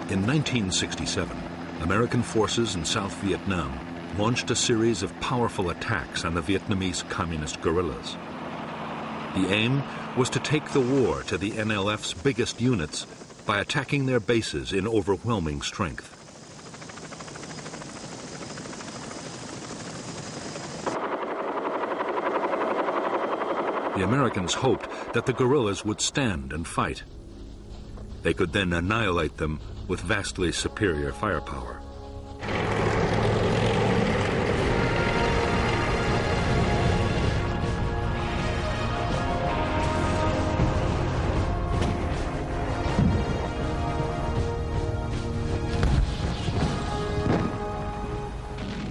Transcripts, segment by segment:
In 1967, American forces in South Vietnam launched a series of powerful attacks on the Vietnamese communist guerrillas. The aim was to take the war to the NLF's biggest units by attacking their bases in overwhelming strength. The Americans hoped that the guerrillas would stand and fight. They could then annihilate them with vastly superior firepower.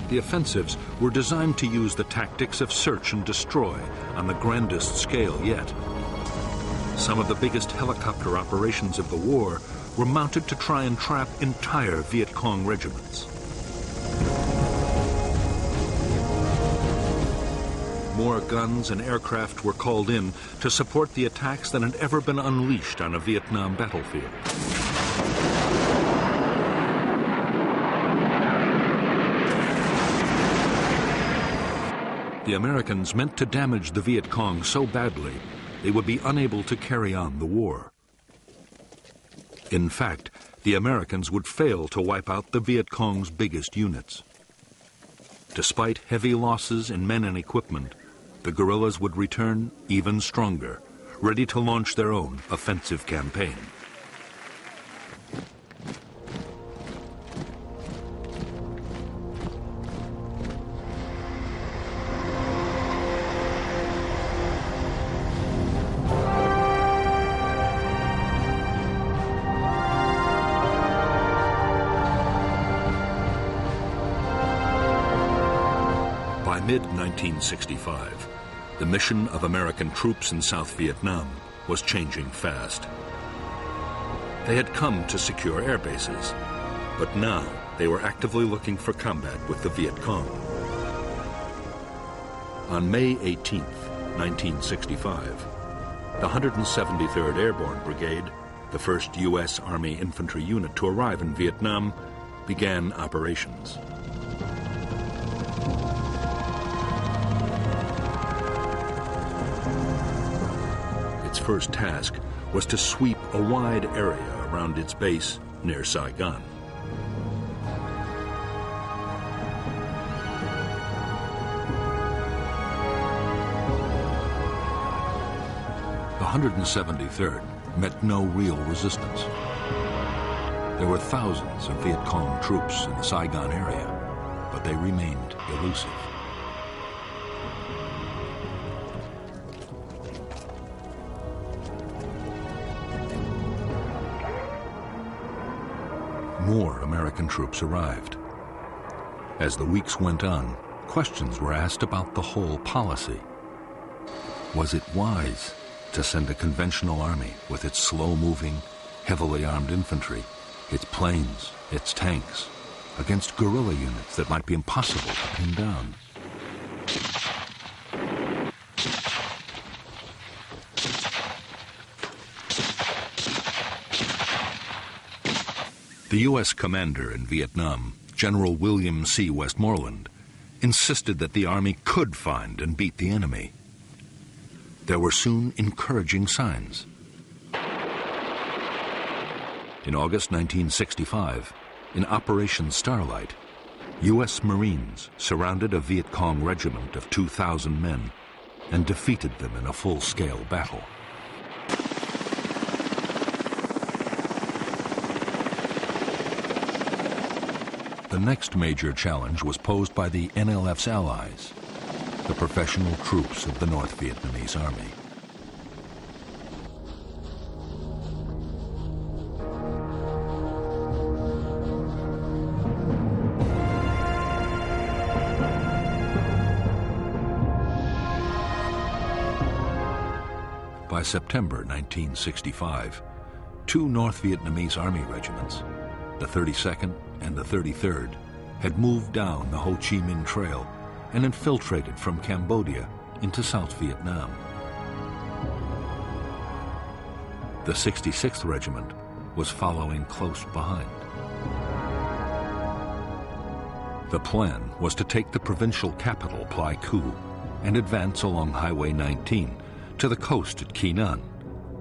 The offensives were designed to use the tactics of search and destroy on the grandest scale yet. Some of the biggest helicopter operations of the war were mounted to try and trap entire Viet Cong regiments. More guns and aircraft were called in to support the attacks than had ever been unleashed on a Vietnam battlefield. The Americans meant to damage the Viet Cong so badly they would be unable to carry on the war. In fact, the Americans would fail to wipe out the Viet Cong's biggest units. Despite heavy losses in men and equipment, the guerrillas would return even stronger, ready to launch their own offensive campaign. By mid-1965, the mission of American troops in South Vietnam was changing fast. They had come to secure air bases, but now they were actively looking for combat with the Viet Cong. On May 18, 1965, the 173rd Airborne Brigade, the first U.S. Army infantry unit to arrive in Vietnam, began operations. Its first task was to sweep a wide area around its base near Saigon. The 173rd met no real resistance. There were thousands of Viet Cong troops in the Saigon area, but they remained elusive. More American troops arrived. As the weeks went on, questions were asked about the whole policy. Was it wise to send a conventional army with its slow-moving, heavily armed infantry, its planes, its tanks, against guerrilla units that might be impossible to pin down? The U.S. commander in Vietnam, General William C. Westmoreland, insisted that the Army could find and beat the enemy. There were soon encouraging signs. In August 1965, in Operation Starlight, U.S. Marines surrounded a Viet Cong regiment of 2,000 men and defeated them in a full-scale battle. The next major challenge was posed by the NLF's allies, the professional troops of the North Vietnamese Army. By September 1965, two North Vietnamese Army regiments, the 32nd and the 33rd, had moved down the Ho Chi Minh Trail and infiltrated from Cambodia into South Vietnam. The 66th Regiment was following close behind. The plan was to take the provincial capital, Pleiku, and advance along Highway 19 to the coast at Kinnan,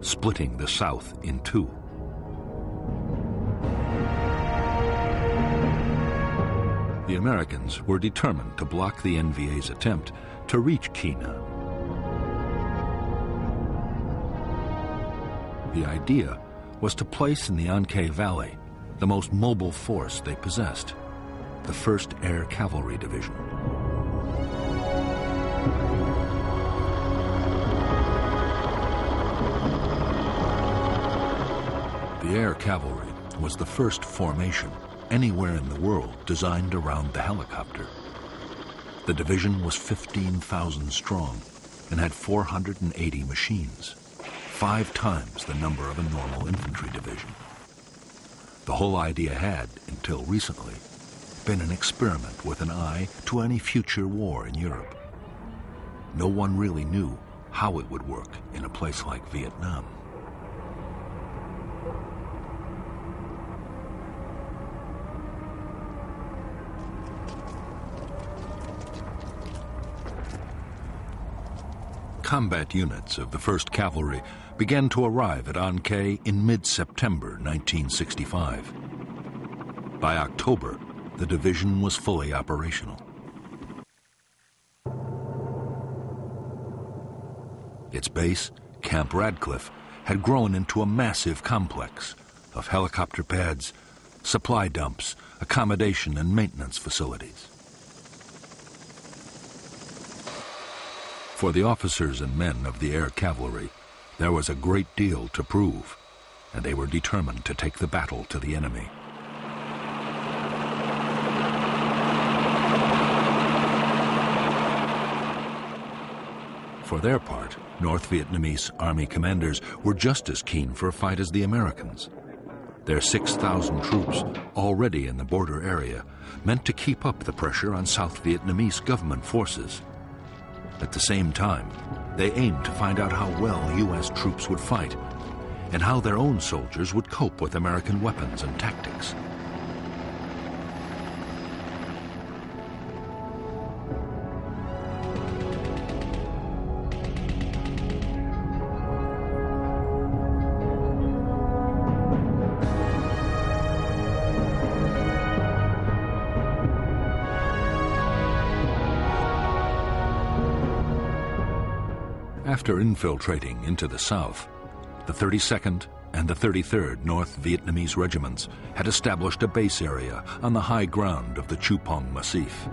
splitting the South in two. The Americans were determined to block the NVA's attempt to reach Kinnan. The idea was to place in the Ankei Valley the most mobile force they possessed, the 1st Air Cavalry Division. The Air Cavalry was the first formation anywhere in the world designed around the helicopter. The division was 15,000 strong and had 480 machines, 5 times the number of a normal infantry division. The whole idea had, until recently, been an experiment with an eye to any future war in Europe. No one really knew how it would work in a place like Vietnam. Combat units of the 1st Cavalry began to arrive at An Khê in mid-September 1965. By October, the division was fully operational. Its base, Camp Radcliffe, had grown into a massive complex of helicopter pads, supply dumps, accommodation and maintenance facilities. For the officers and men of the Air Cavalry, there was a great deal to prove, and they were determined to take the battle to the enemy. For their part, North Vietnamese Army commanders were just as keen for a fight as the Americans. Their 6,000 troops, already in the border area, meant to keep up the pressure on South Vietnamese government forces. At the same time, they aimed to find out how well U.S. troops would fight and how their own soldiers would cope with American weapons and tactics. After infiltrating into the south, the 32nd and the 33rd North Vietnamese regiments had established a base area on the high ground of the Chu Pong Massif.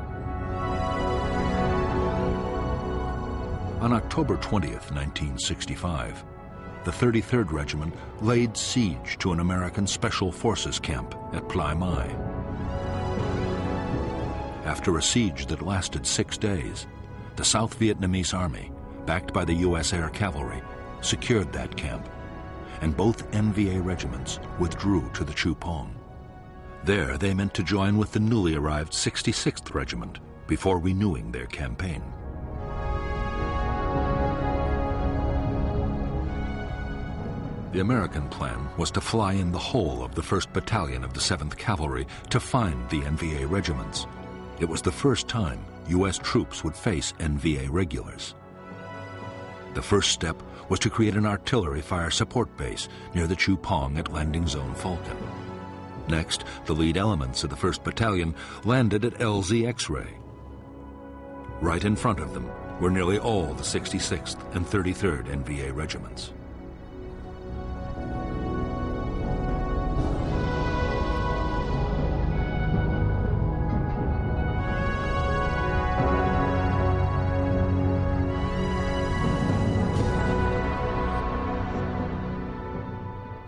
On October 20th, 1965, the 33rd Regiment laid siege to an American Special Forces camp at Plai Mai. After a siege that lasted 6 days, the South Vietnamese Army, backed by the U.S. Air Cavalry, secured that camp, and both NVA regiments withdrew to the Chu Pong. There they meant to join with the newly arrived 66th Regiment before renewing their campaign. The American plan was to fly in the whole of the 1st Battalion of the 7th Cavalry to find the NVA regiments. It was the first time U.S. troops would face NVA regulars. The first step was to create an artillery fire support base near the Chu Pong at Landing Zone Falcon. Next, the lead elements of the 1st Battalion landed at LZ X-Ray. Right in front of them were nearly all the 66th and 33rd NVA regiments.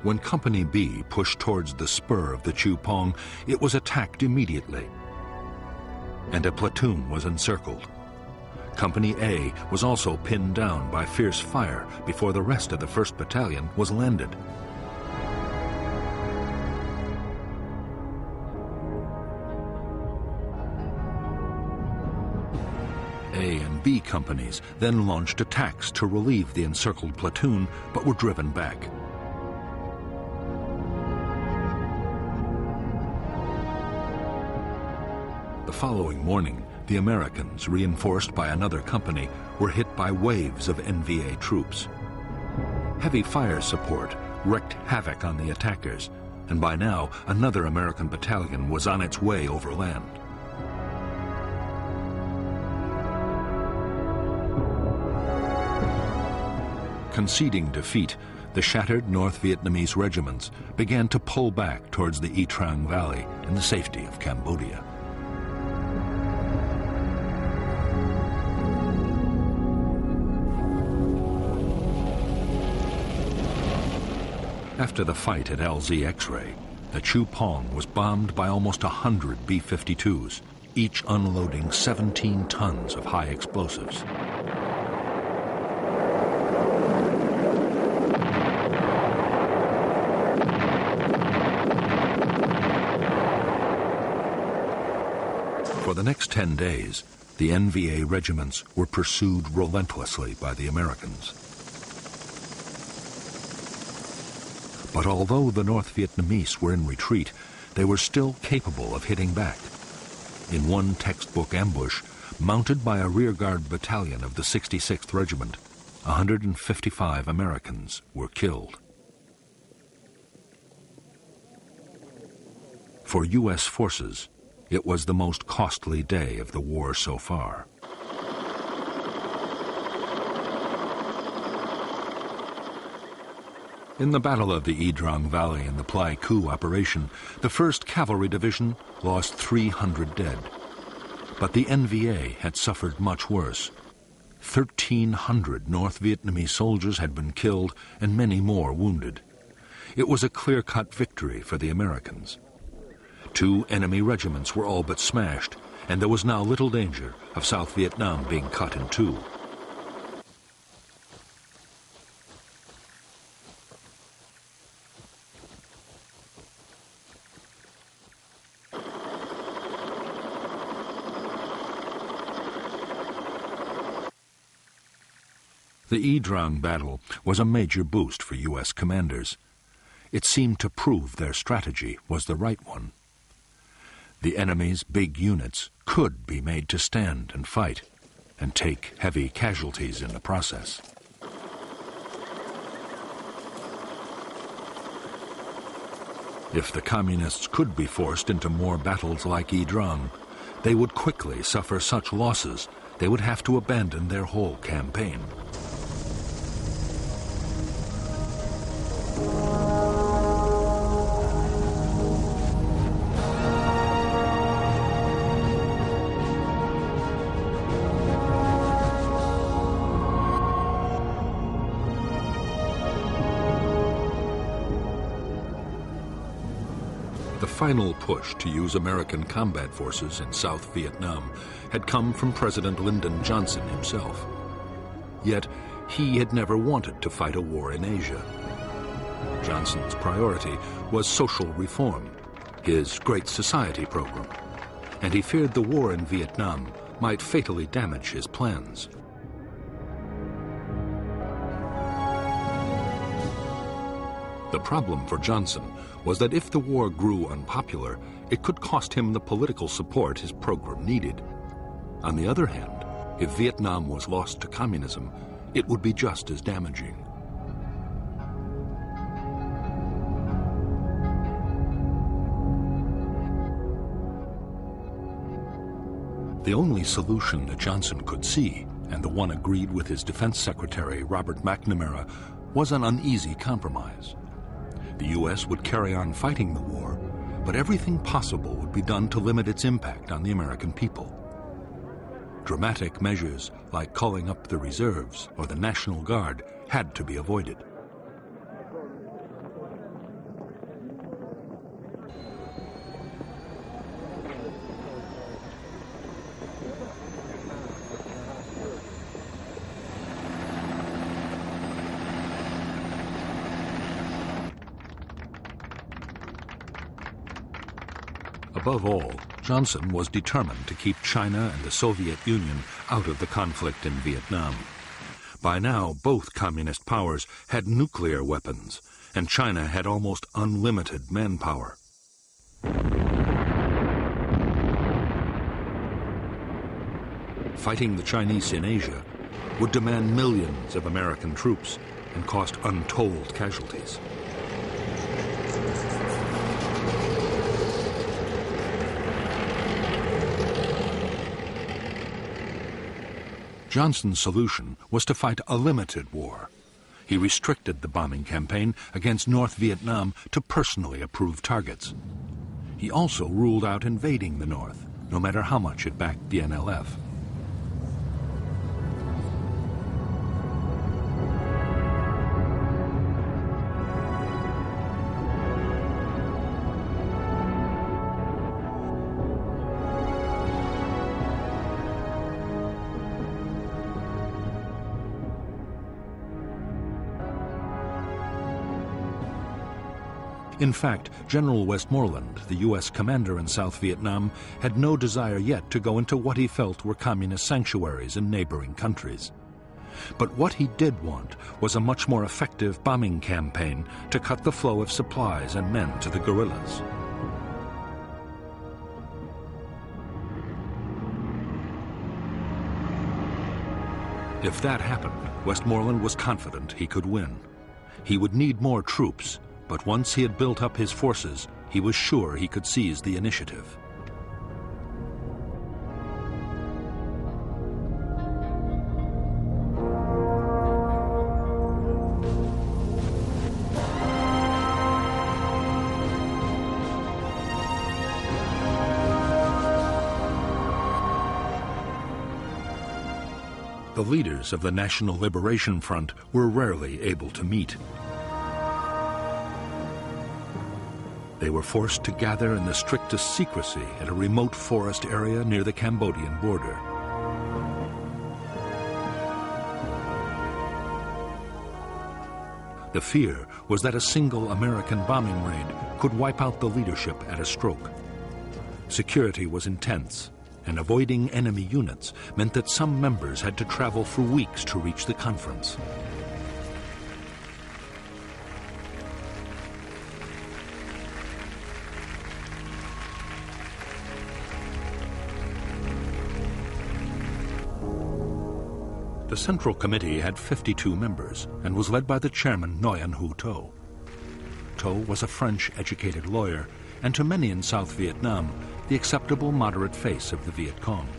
When Company B pushed towards the spur of the Chu Pong, it was attacked immediately, and a platoon was encircled. Company A was also pinned down by fierce fire before the rest of the 1st Battalion was landed. A and B companies then launched attacks to relieve the encircled platoon, but were driven back. The The following morning, the Americans, reinforced by another company, were hit by waves of NVA troops. Heavy fire support wreaked havoc on the attackers, and by now another American battalion was on its way overland. Conceding defeat, the shattered North Vietnamese regiments began to pull back towards the Y Trang Valley in the safety of Cambodia. After the fight at LZ X-Ray, the Chu Pong was bombed by almost 100 B-52s, each unloading 17 tons of high explosives. For the next 10 days, the NVA regiments were pursued relentlessly by the Americans. But although the North Vietnamese were in retreat, they were still capable of hitting back. In one textbook ambush, mounted by a rearguard battalion of the 66th Regiment, 155 Americans were killed. For U.S. forces, it was the most costly day of the war so far. In the Battle of the Y Trang Valley and the Pleiku operation, the 1st Cavalry Division lost 300 dead. But the NVA had suffered much worse. 1,300 North Vietnamese soldiers had been killed and many more wounded. It was a clear-cut victory for the Americans. 2 enemy regiments were all but smashed, and there was now little danger of South Vietnam being cut in two. The Y Trang battle was a major boost for U.S. commanders. It seemed to prove their strategy was the right one. The enemy's big units could be made to stand and fight, and take heavy casualties in the process. If the Communists could be forced into more battles like Y Trang, they would quickly suffer such losses they would have to abandon their whole campaign. The final push to use American combat forces in South Vietnam had come from President Lyndon Johnson himself. Yet, he had never wanted to fight a war in Asia. Johnson's priority was social reform, his Great Society program, and he feared the war in Vietnam might fatally damage his plans. The problem for Johnson was that if the war grew unpopular, it could cost him the political support his program needed. On the other hand, if Vietnam was lost to communism, it would be just as damaging. The only solution that Johnson could see, and the one agreed with his Defense Secretary Robert McNamara, was an uneasy compromise. The U.S. would carry on fighting the war, but everything possible would be done to limit its impact on the American people. Dramatic measures like calling up the reserves or the National Guard had to be avoided. Above all, Johnson was determined to keep China and the Soviet Union out of the conflict in Vietnam. By now, both communist powers had nuclear weapons, and China had almost unlimited manpower. fighting the Chinese in Asia, would demand millions of American troops and cost untold casualties. Johnson's solution was to fight a limited war. He restricted the bombing campaign against North Vietnam to personally approved targets. He also ruled out invading the North, no matter how much it backed the NLF. In fact, General Westmoreland, the U.S. commander in South Vietnam, had no desire yet to go into what he felt were communist sanctuaries in neighboring countries. But what he did want was a much more effective bombing campaign to cut the flow of supplies and men to the guerrillas. If that happened, Westmoreland was confident he could win. He would need more troops, but once he had built up his forces, he was sure he could seize the initiative. The leaders of the National Liberation Front were rarely able to meet. They were forced to gather in the strictest secrecy at a remote forest area near the Cambodian border. The fear was that a single American bombing raid could wipe out the leadership at a stroke. Security was intense, and avoiding enemy units meant that some members had to travel for weeks to reach the conference. The Central Committee had 52 members and was led by the chairman Nguyen Hue To. To was a French-educated lawyer and to many in South Vietnam, the acceptable moderate face of the Viet Cong.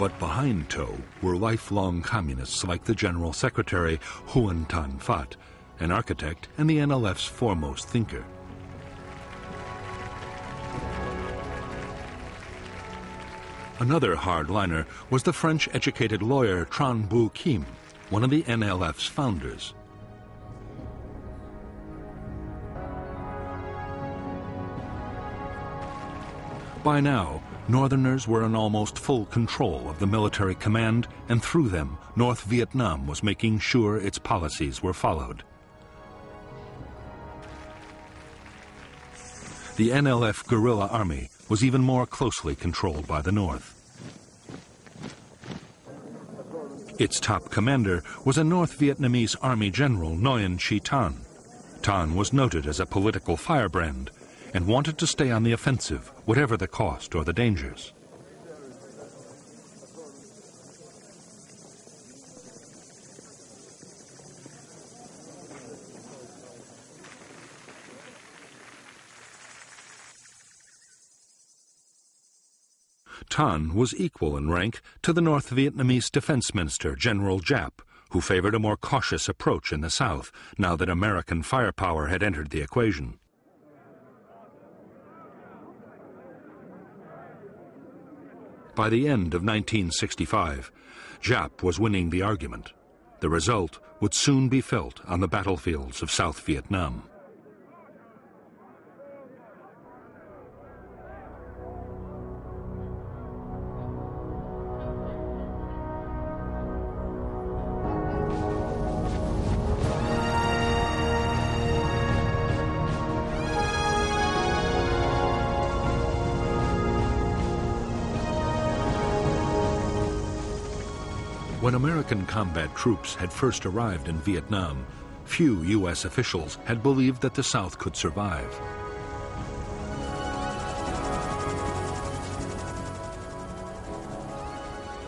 But behind To were lifelong communists like the General Secretary Huon Tan Phat, an architect and the NLF's foremost thinker. Another hardliner was the French-educated lawyer Tran Bu Kim, one of the NLF's founders. By now, Northerners were in almost full control of the military command, and through them, North Vietnam was making sure its policies were followed. The NLF guerrilla army was even more closely controlled by the North. Its top commander was a North Vietnamese Army General Nguyen Chi Tan. Tan was noted as a political firebrand and wanted to stay on the offensive, whatever the cost or the dangers. Tan was equal in rank to the North Vietnamese Defense Minister, General Giap, who favored a more cautious approach in the South, now that American firepower had entered the equation. By the end of 1965, Giap was winning the argument. The result would soon be felt on the battlefields of South Vietnam. When American combat troops had first arrived in Vietnam, few U.S. officials had believed that the South could survive.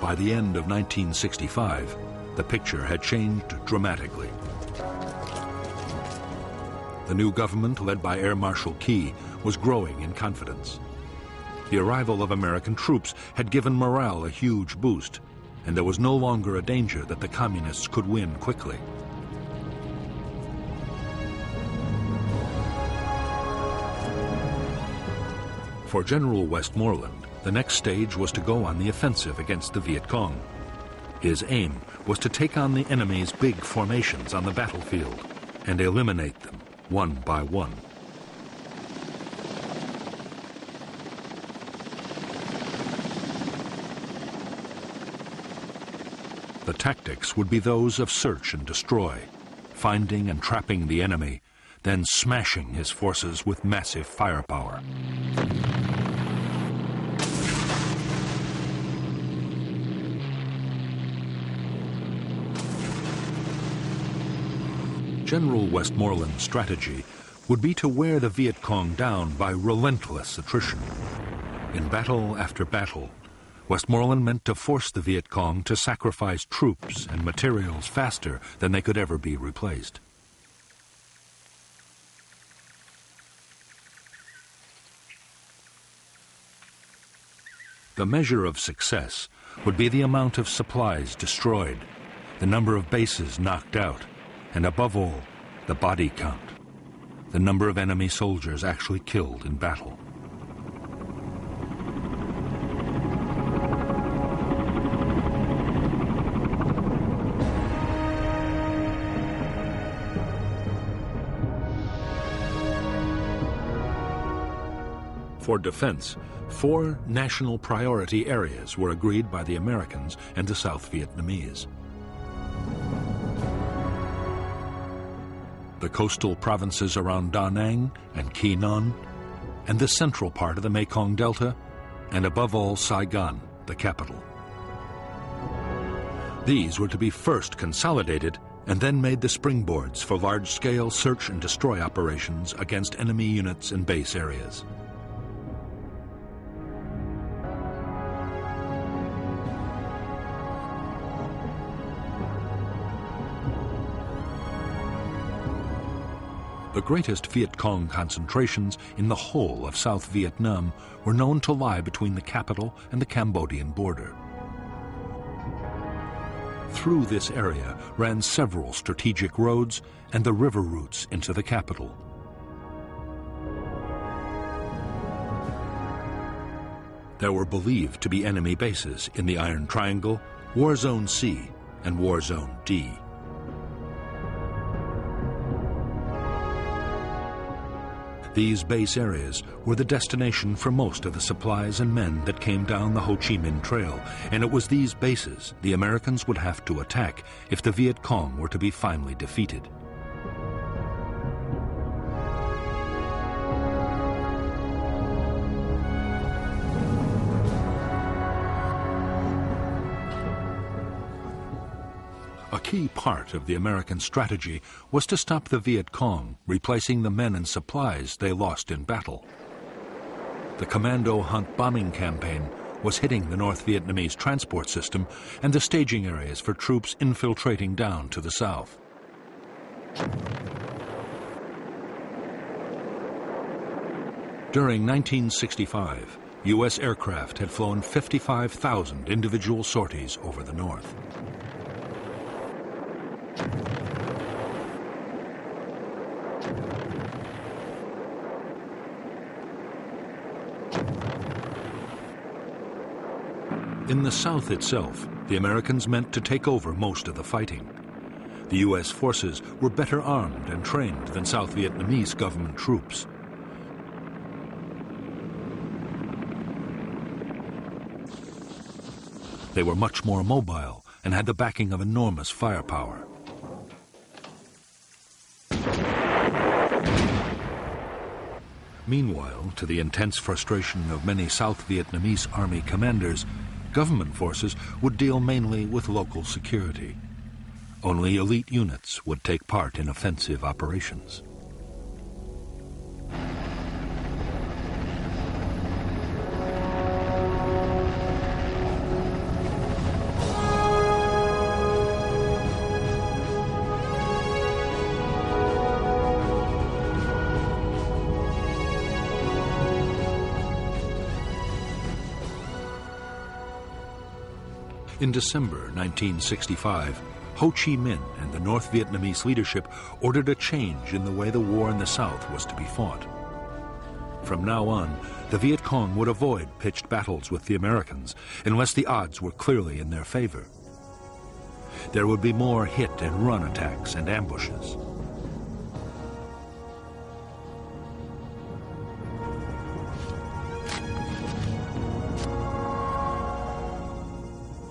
By the end of 1965, the picture had changed dramatically. The new government, led by Air Marshal Key, was growing in confidence. The arrival of American troops had given morale a huge boost, and there was no longer a danger that the communists could win quickly. For General Westmoreland, the next stage was to go on the offensive against the Viet Cong. His aim was to take on the enemy's big formations on the battlefield and eliminate them one by one. The tactics would be those of search and destroy, finding and trapping the enemy, then smashing his forces with massive firepower. General Westmoreland's strategy would be to wear the Viet Cong down by relentless attrition. In battle after battle, Westmoreland meant to force the Viet Cong to sacrifice troops and materials faster than they could ever be replaced. The measure of success would be the amount of supplies destroyed, the number of bases knocked out, and above all, the body count, the number of enemy soldiers actually killed in battle. For defense, 4 national priority areas were agreed by the Americans and the South Vietnamese. The coastal provinces around Da Nang and Quy Nhon, and the central part of the Mekong Delta, and above all Saigon, the capital. These were to be first consolidated and then made the springboards for large-scale search and destroy operations against enemy units and base areas. The greatest Viet Cong concentrations in the whole of South Vietnam were known to lie between the capital and the Cambodian border. Through this area ran several strategic roads and the river routes into the capital. There were believed to be enemy bases in the Iron Triangle, War Zone C, and War Zone D. These base areas were the destination for most of the supplies and men that came down the Ho Chi Minh Trail, and it was these bases the Americans would have to attack if the Viet Cong were to be finally defeated. A key part of the American strategy was to stop the Viet Cong, replacing the men and supplies they lost in battle. The Commando Hunt bombing campaign was hitting the North Vietnamese transport system and the staging areas for troops infiltrating down to the south. During 1965, U.S. aircraft had flown 55,000 individual sorties over the north. In the South itself, the Americans meant to take over most of the fighting. The U.S. forces were better armed and trained than South Vietnamese government troops. They were much more mobile and had the backing of enormous firepower. Meanwhile, to the intense frustration of many South Vietnamese army commanders, Government forces would deal mainly with local security. Only elite units would take part in offensive operations. In December 1965, Ho Chi Minh and the North Vietnamese leadership ordered a change in the way the war in the South was to be fought. From now on, the Viet Cong would avoid pitched battles with the Americans unless the odds were clearly in their favor. There would be more hit and run attacks and ambushes.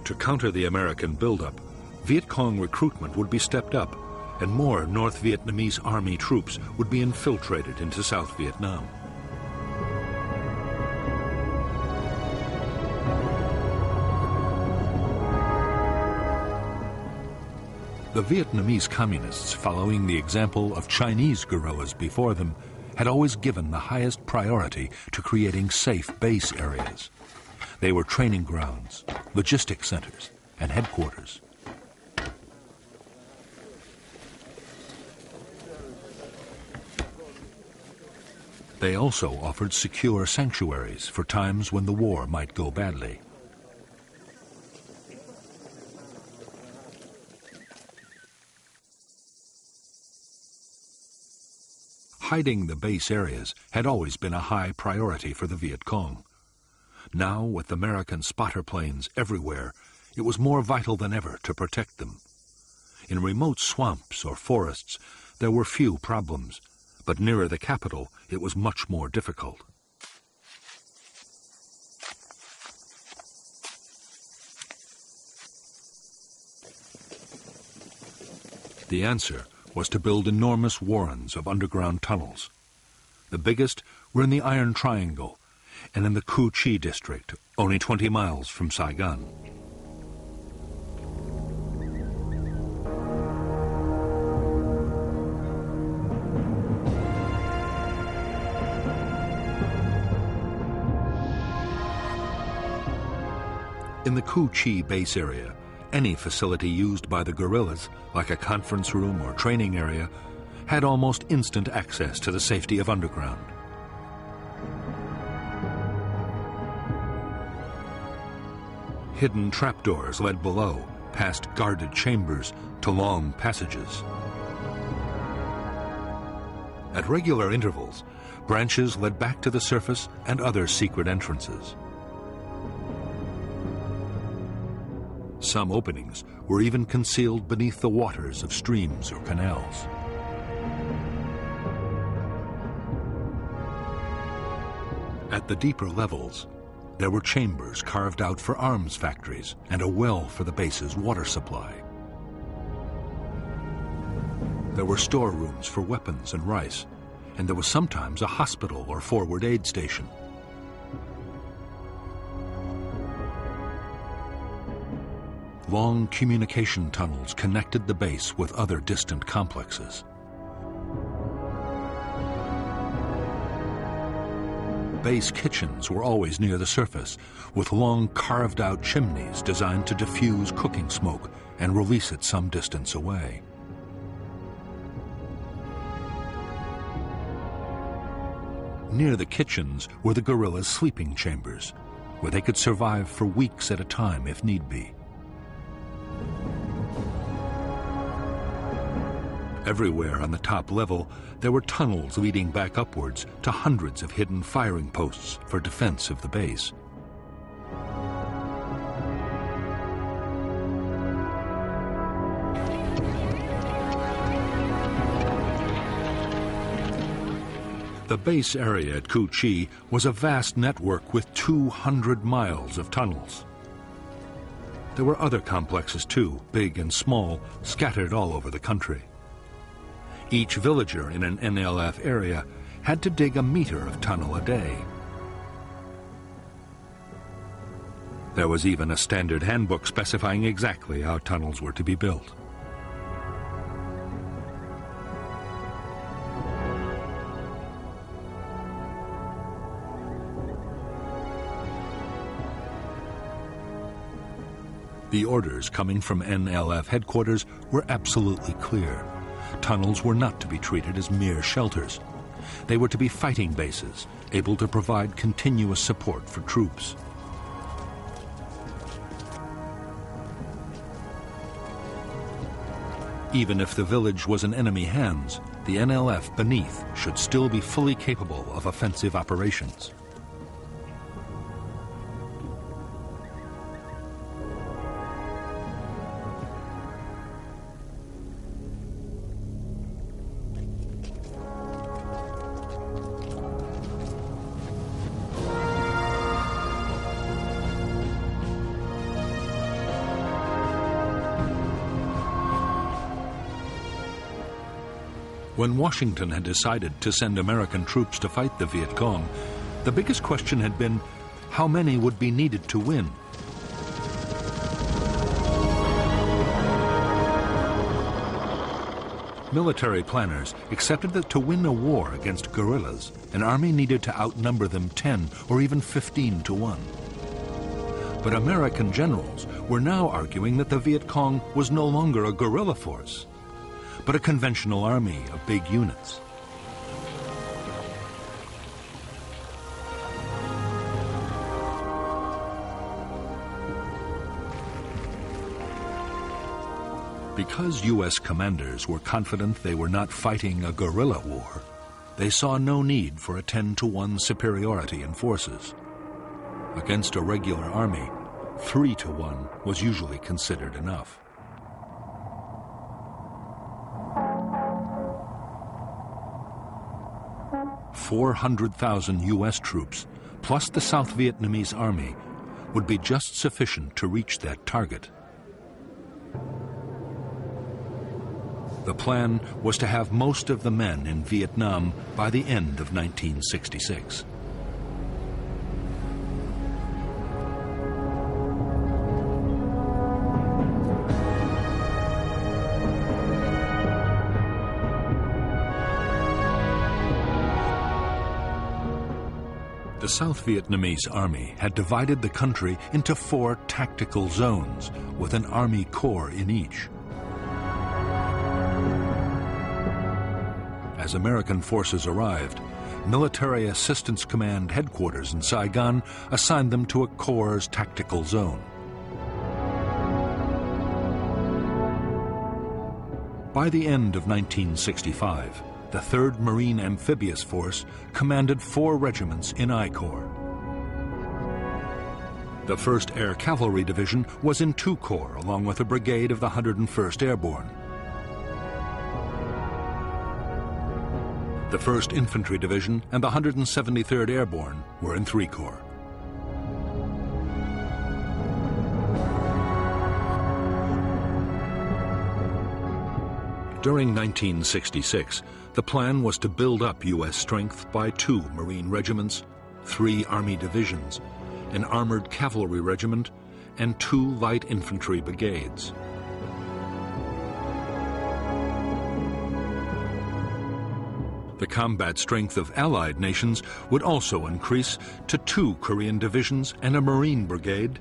To counter the American buildup, Viet Cong recruitment would be stepped up, and more North Vietnamese army troops would be infiltrated into South Vietnam. The Vietnamese communists, following the example of Chinese guerrillas before them, had always given the highest priority to creating safe base areas. They were training grounds, logistics centers, and headquarters. They also offered secure sanctuaries for times when the war might go badly. Hiding the base areas had always been a high priority for the Viet Cong. Now, with American spotter planes everywhere, it was more vital than ever to protect them. In remote swamps or forests, there were few problems, but nearer the capital, it was much more difficult. The answer was to build enormous warrens of underground tunnels. The biggest were in the Iron Triangle and in the Cu Chi district, only 20 miles from Saigon. In the Cu Chi base area, any facility used by the guerrillas, like a conference room or training area, had almost instant access to the safety of underground. Hidden trapdoors led below, past guarded chambers, to long passages. At regular intervals, branches led back to the surface and other secret entrances. Some openings were even concealed beneath the waters of streams or canals. At the deeper levels, there were chambers carved out for arms factories and a well for the base's water supply. There were storerooms for weapons and rice, and there was sometimes a hospital or forward aid station. Long communication tunnels connected the base with other distant complexes. Base kitchens were always near the surface, with long carved-out chimneys designed to diffuse cooking smoke and release it some distance away. Near the kitchens were the guerrillas' sleeping chambers, where they could survive for weeks at a time if need be. Everywhere on the top level, there were tunnels leading back upwards to hundreds of hidden firing posts for defense of the base. The base area at Cu Chi was a vast network with 200 miles of tunnels. There were other complexes too, big and small, scattered all over the country. Each villager in an NLF area had to dig a meter of tunnel a day. There was even a standard handbook specifying exactly how tunnels were to be built. The orders coming from NLF headquarters were absolutely clear. Tunnels were not to be treated as mere shelters. They were to be fighting bases, able to provide continuous support for troops. Even if the village was in enemy hands, the NLF beneath should still be fully capable of offensive operations. When Washington had decided to send American troops to fight the Viet Cong, the biggest question had been how many would be needed to win. Military planners accepted that to win a war against guerrillas, an army needed to outnumber them 10 or even 15 to 1. But American generals were now arguing that the Viet Cong was no longer a guerrilla force, but a conventional army of big units. Because U.S. commanders were confident they were not fighting a guerrilla war, they saw no need for a 10-to-1 superiority in forces. Against a regular army, 3-to-1 was usually considered enough. $400,000 U.S. troops, plus the South Vietnamese army, would be just sufficient to reach that target. The plan was to have most of the men in Vietnam by the end of 1966. The South Vietnamese army had divided the country into 4 tactical zones, with an army corps in each. As American forces arrived, Military Assistance Command headquarters in Saigon assigned them to a corps' tactical zone. By the end of 1965, the 3rd Marine Amphibious Force commanded 4 regiments in I Corps. The 1st Air Cavalry Division was in 2 Corps, along with a brigade of the 101st Airborne. The 1st Infantry Division and the 173rd Airborne were in 3 Corps. During 1966, the plan was to build up U.S. strength by 2 Marine regiments, 3 Army divisions, an armored cavalry regiment, and 2 light infantry brigades. The combat strength of Allied nations would also increase to 2 Korean divisions and a Marine brigade,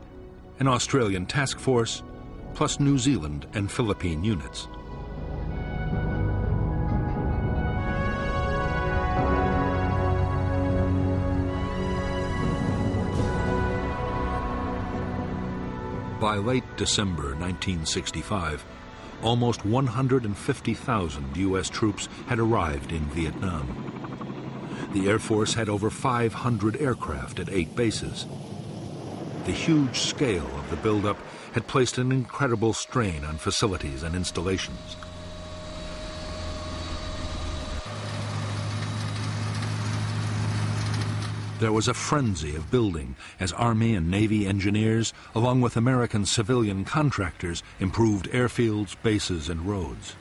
an Australian task force, plus New Zealand and Philippine units. By late December 1965, almost 150,000 U.S. troops had arrived in Vietnam. The Air Force had over 500 aircraft at 8 bases. The huge scale of the buildup had placed an incredible strain on facilities and installations. There was a frenzy of building as Army and Navy engineers, along with American civilian contractors, improved airfields, bases, and roads.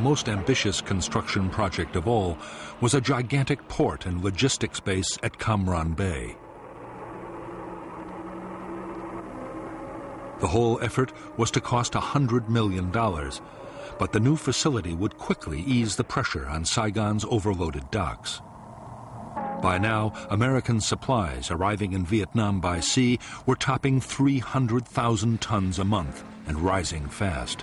most ambitious construction project of all was a gigantic port and logistics base at Cam Ranh Bay. The whole effort was to cost $100 million, but the new facility would quickly ease the pressure on Saigon's overloaded docks. By now, American supplies arriving in Vietnam by sea were topping 300,000 tons a month and rising fast.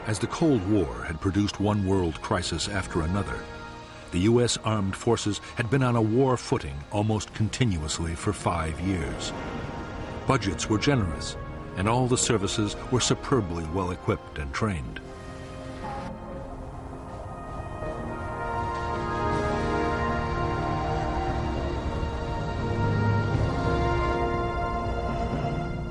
As the Cold War had produced one world crisis after another, the U.S. armed forces had been on a war footing almost continuously for 5 years. Budgets were generous, and all the services were superbly well equipped and trained.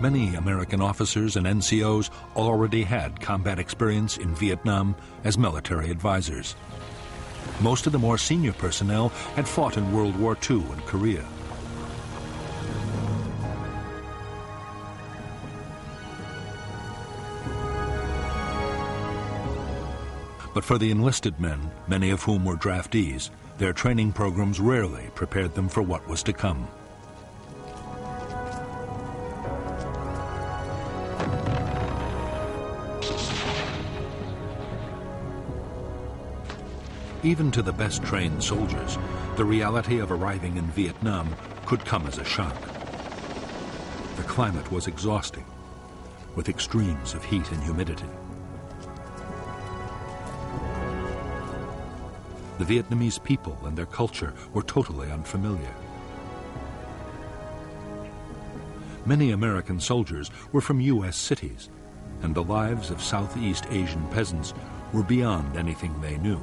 Many American officers and NCOs already had combat experience in Vietnam as military advisors. Most of the more senior personnel had fought in World War II and Korea. But for the enlisted men, many of whom were draftees, their training programs rarely prepared them for what was to come. Even to the best trained soldiers, the reality of arriving in Vietnam could come as a shock. The climate was exhausting, with extremes of heat and humidity. The Vietnamese people and their culture were totally unfamiliar. Many American soldiers were from U.S. cities, and the lives of Southeast Asian peasants were beyond anything they knew.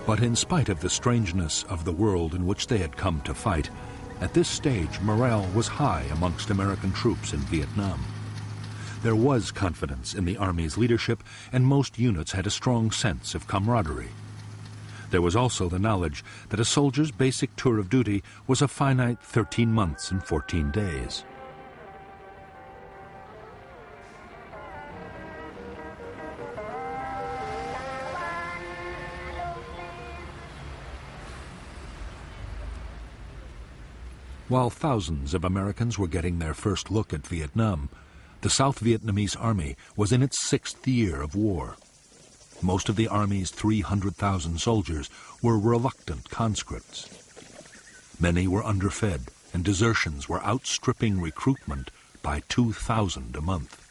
But in spite of the strangeness of the world in which they had come to fight, at this stage morale was high amongst American troops in Vietnam. There was confidence in the Army's leadership, and most units had a strong sense of camaraderie. There was also the knowledge that a soldier's basic tour of duty was a finite 13 months and 14 days. While thousands of Americans were getting their first look at Vietnam, the South Vietnamese Army was in its 6th year of war. Most of the Army's 300,000 soldiers were reluctant conscripts. Many were underfed, and desertions were outstripping recruitment by 2,000 a month.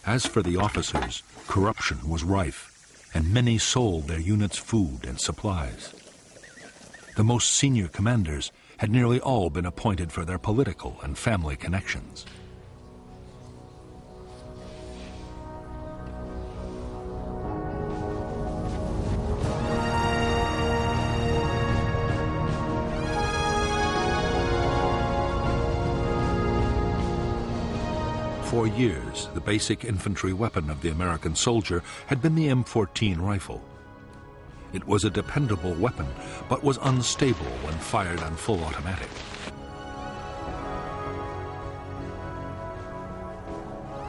As for the officers, corruption was rife, and many sold their units food and supplies. The most senior commanders had nearly all been appointed for their political and family connections. For years, the basic infantry weapon of the American soldier had been the M14 rifle. It was a dependable weapon, but was unstable when fired on full automatic.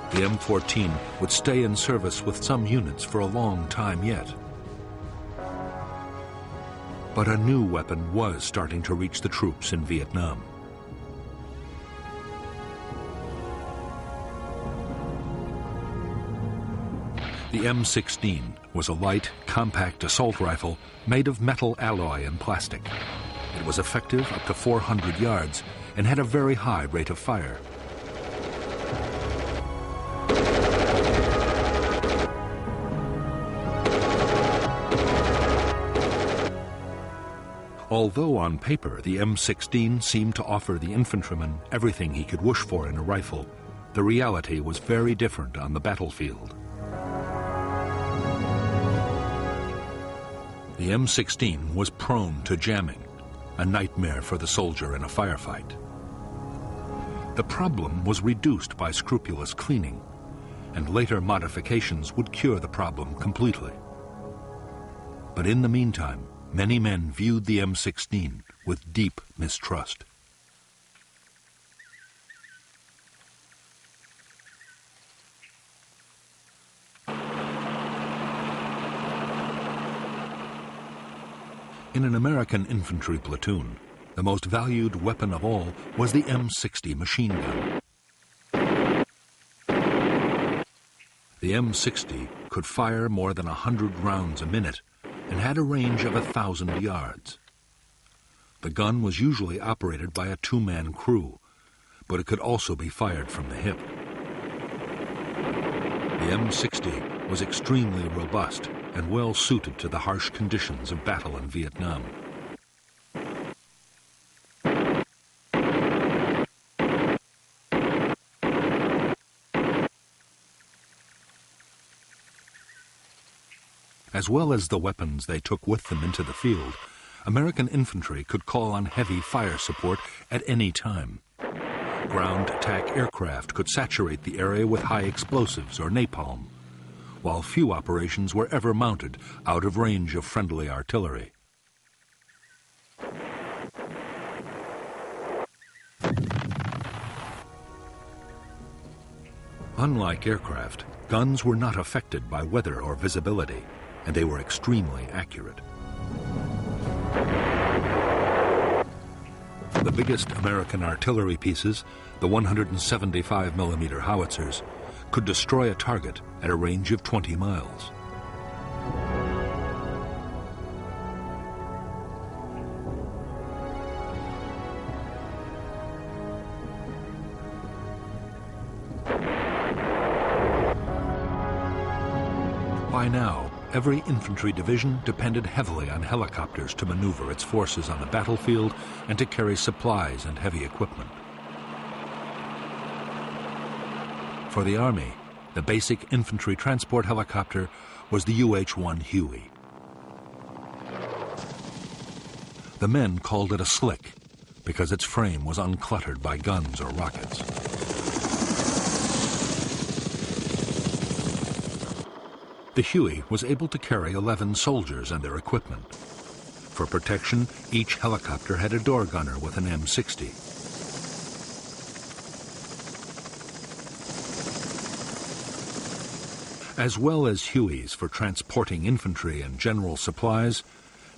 The M14 would stay in service with some units for a long time yet. But a new weapon was starting to reach the troops in Vietnam. The M16 was a light, compact assault rifle made of metal alloy and plastic. It was effective up to 400 yards and had a very high rate of fire. Although on paper the M16 seemed to offer the infantryman everything he could wish for in a rifle, the reality was very different on the battlefield. The M16 was prone to jamming, a nightmare for the soldier in a firefight. The problem was reduced by scrupulous cleaning, and later modifications would cure the problem completely. But in the meantime, many men viewed the M16 with deep mistrust. In an American infantry platoon, the most valued weapon of all was the M60 machine gun. The M60 could fire more than 100 rounds a minute and had a range of 1,000 yards. The gun was usually operated by a two-man crew, but it could also be fired from the hip. The M60 was extremely robust and well suited to the harsh conditions of battle in Vietnam. As well as the weapons they took with them into the field, American infantry could call on heavy fire support at any time. Ground attack aircraft could saturate the area with high explosives or napalm, while few operations were ever mounted out of range of friendly artillery. Unlike aircraft, guns were not affected by weather or visibility, and they were extremely accurate. The biggest American artillery pieces, the 175mm howitzers, could destroy a target at a range of 20 miles. By now, every infantry division depended heavily on helicopters to maneuver its forces on the battlefield and to carry supplies and heavy equipment. For the Army, the basic infantry transport helicopter was the UH-1 Huey. The men called it a slick because its frame was uncluttered by guns or rockets. The Huey was able to carry 11 soldiers and their equipment. For protection, each helicopter had a door gunner with an M60. As well as Hueys for transporting infantry and general supplies,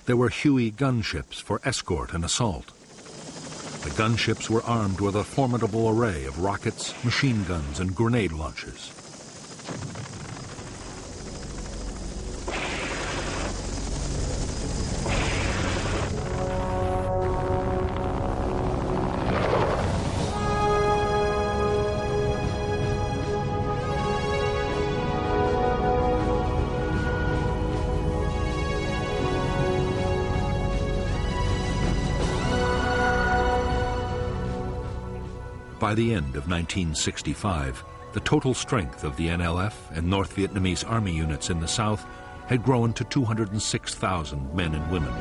there were Huey gunships for escort and assault. The gunships were armed with a formidable array of rockets, machine guns, and grenade launchers. By the end of 1965, the total strength of the NLF and North Vietnamese Army units in the South had grown to 206,000 men and women.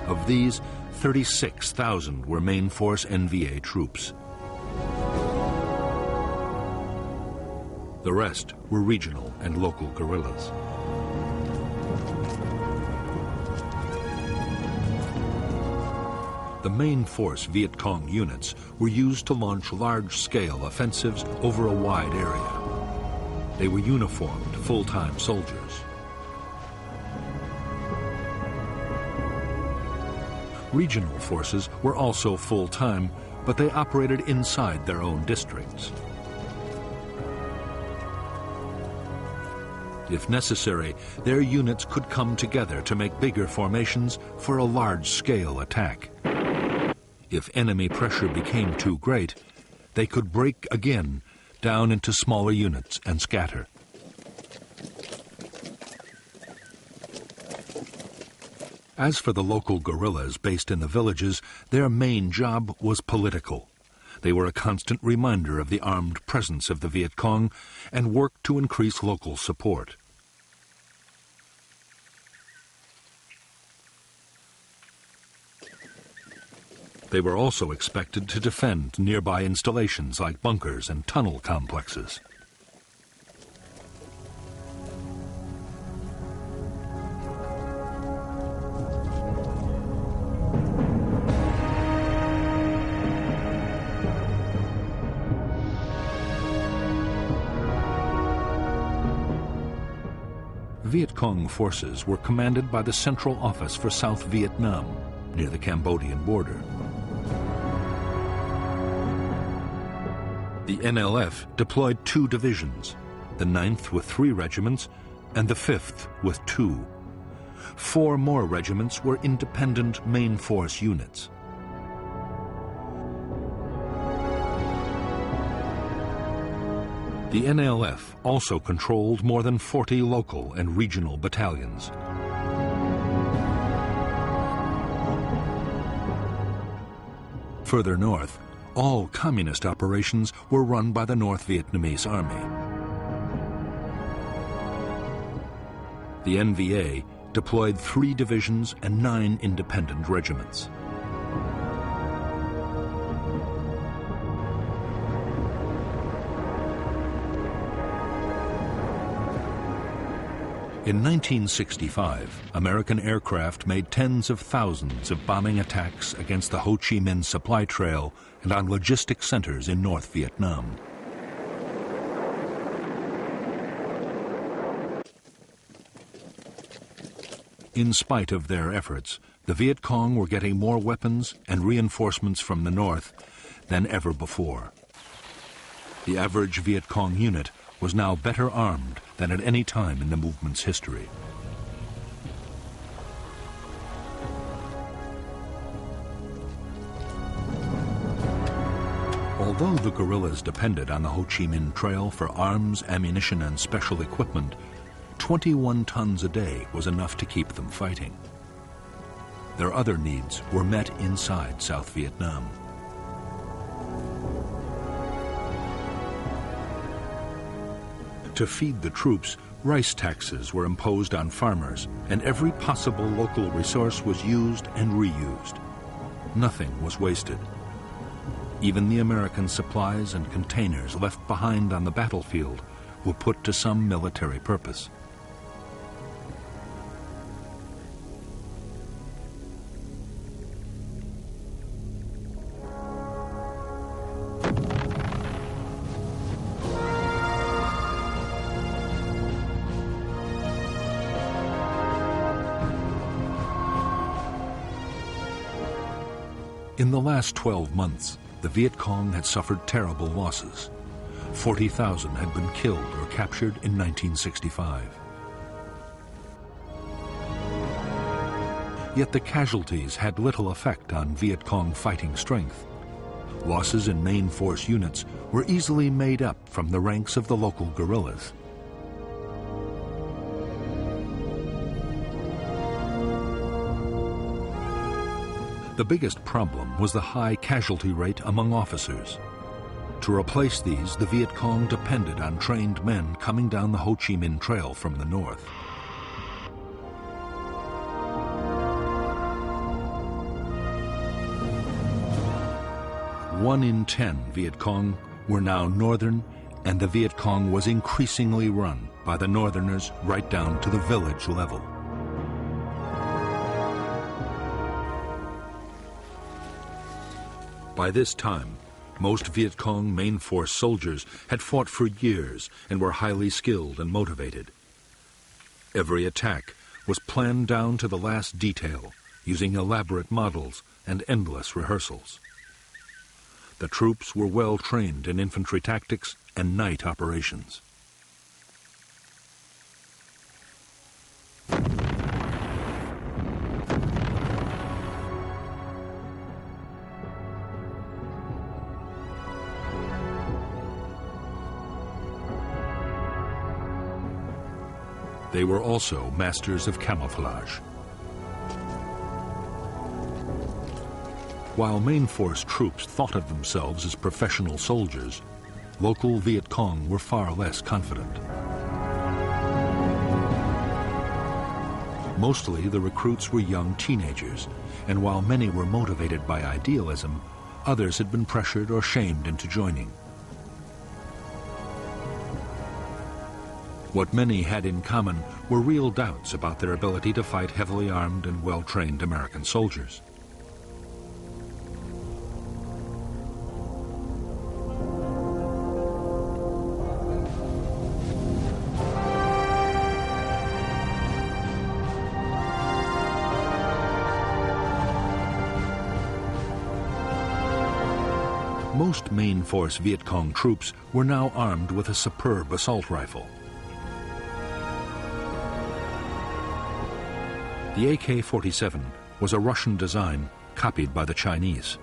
Of these, 36,000 were main force NVA troops. The rest were regional and local guerrillas. The main force Viet Cong units were used to launch large-scale offensives over a wide area. They were uniformed, full-time soldiers. Regional forces were also full-time, but they operated inside their own districts. If necessary, their units could come together to make bigger formations for a large-scale attack. If enemy pressure became too great, they could break again down into smaller units and scatter. As for the local guerrillas based in the villages, their main job was political. They were a constant reminder of the armed presence of the Viet Cong and worked to increase local support. They were also expected to defend nearby installations like bunkers and tunnel complexes. Viet Cong forces were commanded by the Central Office for South Vietnam, near the Cambodian border. The NLF deployed 2 divisions, the 9th with 3 regiments and the 5th with 2. 4 more regiments were independent main force units. The NLF also controlled more than 40 local and regional battalions. Further north, all communist operations were run by the North Vietnamese Army. The NVA deployed 3 divisions and 9 independent regiments. In 1965, American aircraft made tens of thousands of bombing attacks against the Ho Chi Minh supply trail and on logistic centers in North Vietnam. In spite of their efforts, the Viet Cong were getting more weapons and reinforcements from the north than ever before. The average Viet Cong unit was now better armed than at any time in the movement's history. Although the guerrillas depended on the Ho Chi Minh Trail for arms, ammunition, and special equipment, 21 tons a day was enough to keep them fighting. Their other needs were met inside South Vietnam. To feed the troops, rice taxes were imposed on farmers, and every possible local resource was used and reused. Nothing was wasted. Even the American supplies and containers left behind on the battlefield were put to some military purpose. In the last 12 months, the Viet Cong had suffered terrible losses. 40,000 had been killed or captured in 1965. Yet the casualties had little effect on Viet Cong fighting strength. Losses in main force units were easily made up from the ranks of the local guerrillas. The biggest problem was the high casualty rate among officers. To replace these, the Viet Cong depended on trained men coming down the Ho Chi Minh Trail from the north. One in 10 Viet Cong were now northern, and the Viet Cong was increasingly run by the northerners right down to the village level. By this time, most Viet Cong main force soldiers had fought for years and were highly skilled and motivated. Every attack was planned down to the last detail, using elaborate models and endless rehearsals. The troops were well trained in infantry tactics and night operations. They were also masters of camouflage. While main force troops thought of themselves as professional soldiers, local Viet Cong were far less confident. Mostly the recruits were young teenagers, and while many were motivated by idealism, others had been pressured or shamed into joining. What many had in common were real doubts about their ability to fight heavily armed and well-trained American soldiers. Most main force Viet Cong troops were now armed with a superb assault rifle. The AK-47 was a Russian design copied by the Chinese.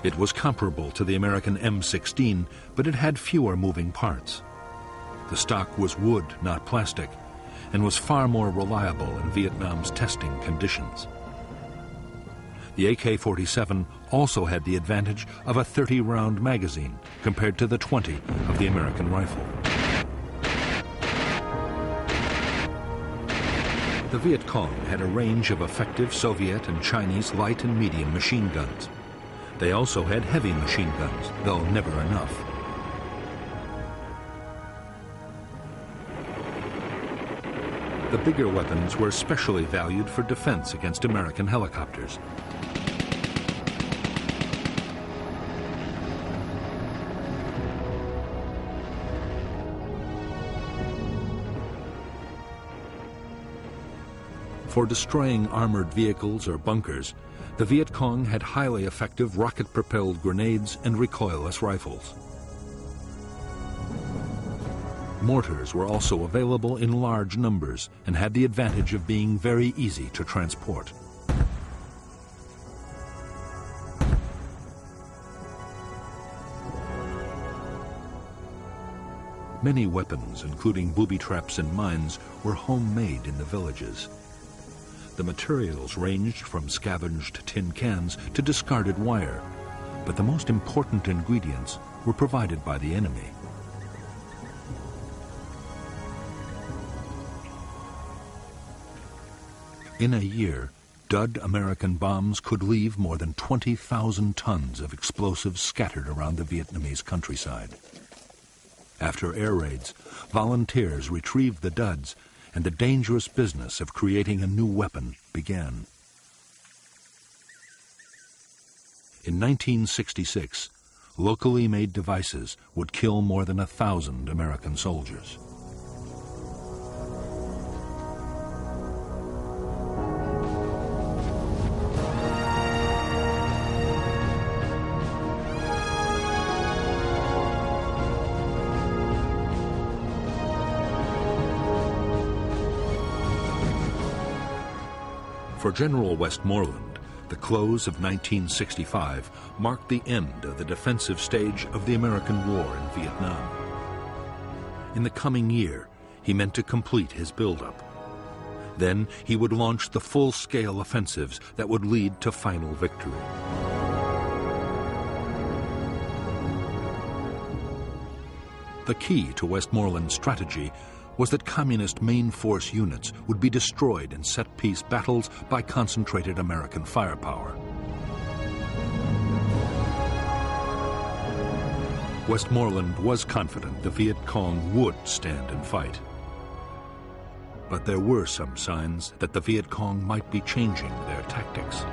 It was comparable to the American M16, but it had fewer moving parts. The stock was wood, not plastic, and was far more reliable in Vietnam's testing conditions. The AK-47 also had the advantage of a 30-round magazine compared to the 20 of the American rifle. The Viet Cong had a range of effective Soviet and Chinese light and medium machine guns. They also had heavy machine guns, though never enough. The bigger weapons were especially valued for defense against American helicopters. For destroying armored vehicles or bunkers, the Viet Cong had highly effective rocket-propelled grenades and recoilless rifles. Mortars were also available in large numbers and had the advantage of being very easy to transport. Many weapons, including booby traps and mines, were homemade in the villages. The materials ranged from scavenged tin cans to discarded wire, but the most important ingredients were provided by the enemy. In a year, dud American bombs could leave more than 20,000 tons of explosives scattered around the Vietnamese countryside. After air raids, volunteers retrieved the duds, and the dangerous business of creating a new weapon began. In 1966, locally made devices would kill more than 1,000 American soldiers. For General Westmoreland, the close of 1965 marked the end of the defensive stage of the American war in Vietnam. In the coming year, he meant to complete his buildup. Then he would launch the full-scale offensives that would lead to final victory. The key to Westmoreland's strategy was that communist main force units would be destroyed in set-piece battles by concentrated American firepower. Westmoreland was confident the Viet Cong would stand and fight. But there were some signs that the Viet Cong might be changing their tactics.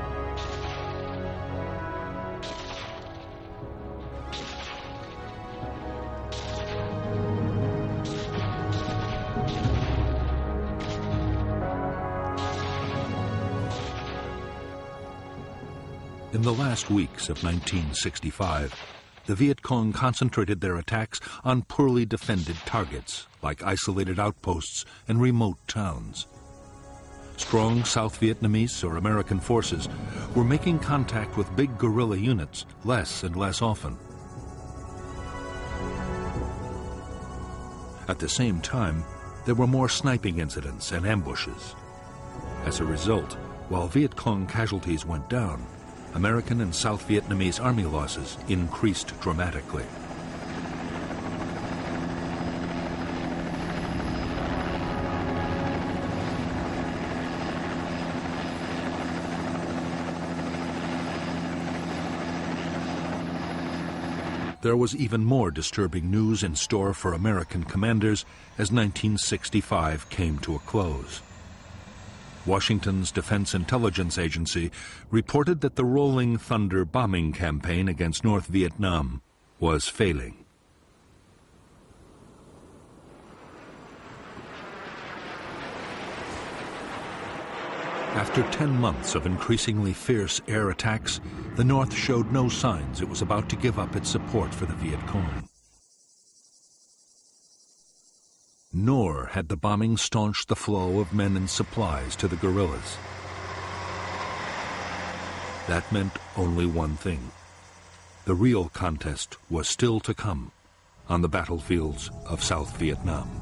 In the last weeks of 1965, the Viet Cong concentrated their attacks on poorly defended targets, like isolated outposts and remote towns. Strong South Vietnamese or American forces were making contact with big guerrilla units less and less often. At the same time, there were more sniping incidents and ambushes. As a result, While Viet Cong casualties went down, American and South Vietnamese army losses increased dramatically. There was even more disturbing news in store for American commanders as 1965 came to a close. Washington's Defense Intelligence Agency reported that the Rolling Thunder bombing campaign against North Vietnam was failing. After 10 months of increasingly fierce air attacks, the North showed no signs it was about to give up its support for the Viet Cong. Nor had the bombing staunched the flow of men and supplies to the guerrillas. That meant only one thing. The real contest was still to come on the battlefields of South Vietnam.